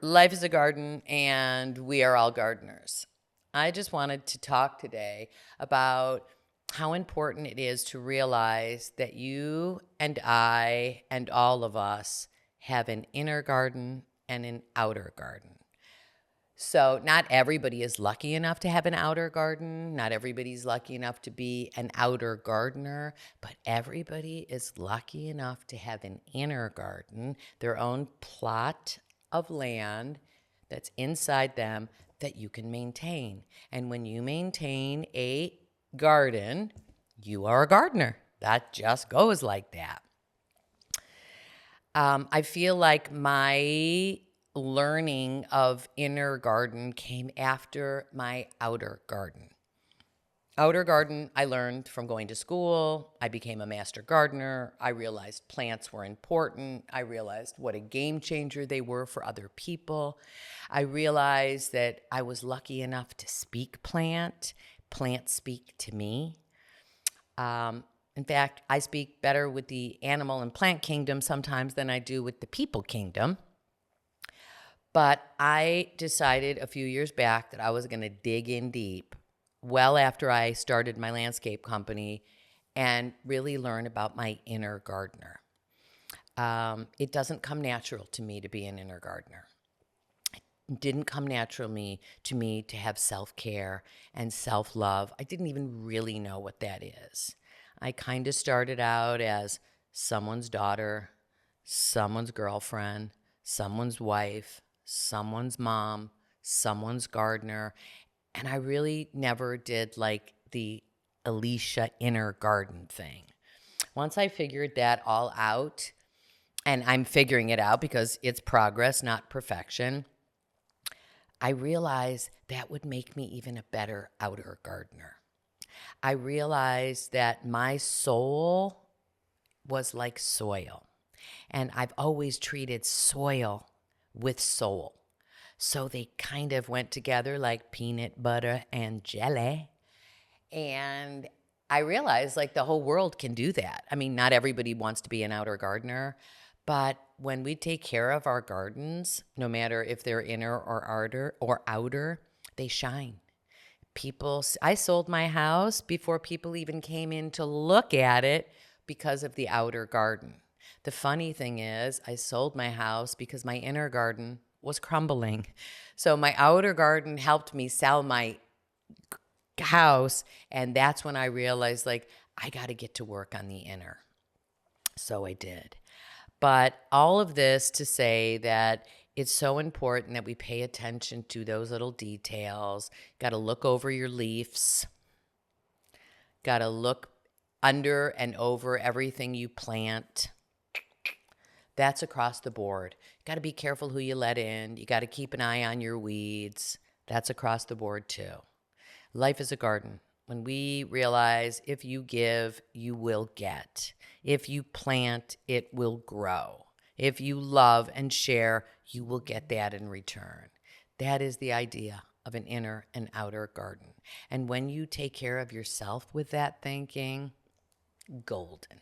Life is a garden, and we are all gardeners. I just wanted to talk today about how important it is to realize that you and I and all of us have an inner garden and an outer garden. So, not everybody is lucky enough to have an outer garden. Not everybody's lucky enough to be an outer gardener, but everybody is lucky enough to have an inner garden, their own plot of land that's inside them that you can maintain. And when you maintain a garden, you are a gardener. That just goes like that. I feel like my learning of inner garden came after my outer garden. Outer garden, I learned from going to school. I became a master gardener. I realized plants were important. I realized what a game changer they were for other people. I realized that I was lucky enough to speak plant. Plants speak to me. In fact, I speak better with the animal and plant kingdom sometimes than I do with the people kingdom. But I decided a few years back that I was going to dig in deep, well after I started my landscape company, and really learn about my inner gardener. It doesn't come natural to me to be an inner gardener. It didn't come naturally to me to have self care and self love. I didn't even really know what that is. I kind of started out as someone's daughter, someone's girlfriend, someone's wife, someone's mom, someone's gardener. And I really never did like the Alicia inner garden thing. Once I figured that all out, and I'm figuring it out because it's progress, not perfection, I realized that would make me even a better outer gardener. I realized that my soul was like soil, and I've always treated soil with soul. So they kind of went together like peanut butter and jelly. And I realized like the whole world can do that. I mean, not everybody wants to be an outer gardener, but when we take care of our gardens, no matter if they're inner or outer, they shine. I sold my house before people even came in to look at it because of the outer garden. The funny thing is, I sold my house because my inner garden was crumbling. So my outer garden helped me sell my house, and that's when I realized like I got to get to work on the inner. So I did. But all of this to say that it's so important that we pay attention to those little details. Got to look over your leaves. Got to look under and over everything you plant. That's across the board. Got to be careful who you let in. You got to keep an eye on your weeds. That's across the board too. Life is a garden. When we realize if you give, you will get. If you plant, it will grow. If you love and share, you will get that in return. That is the idea of an inner and outer garden. And when you take care of yourself with that thinking, golden.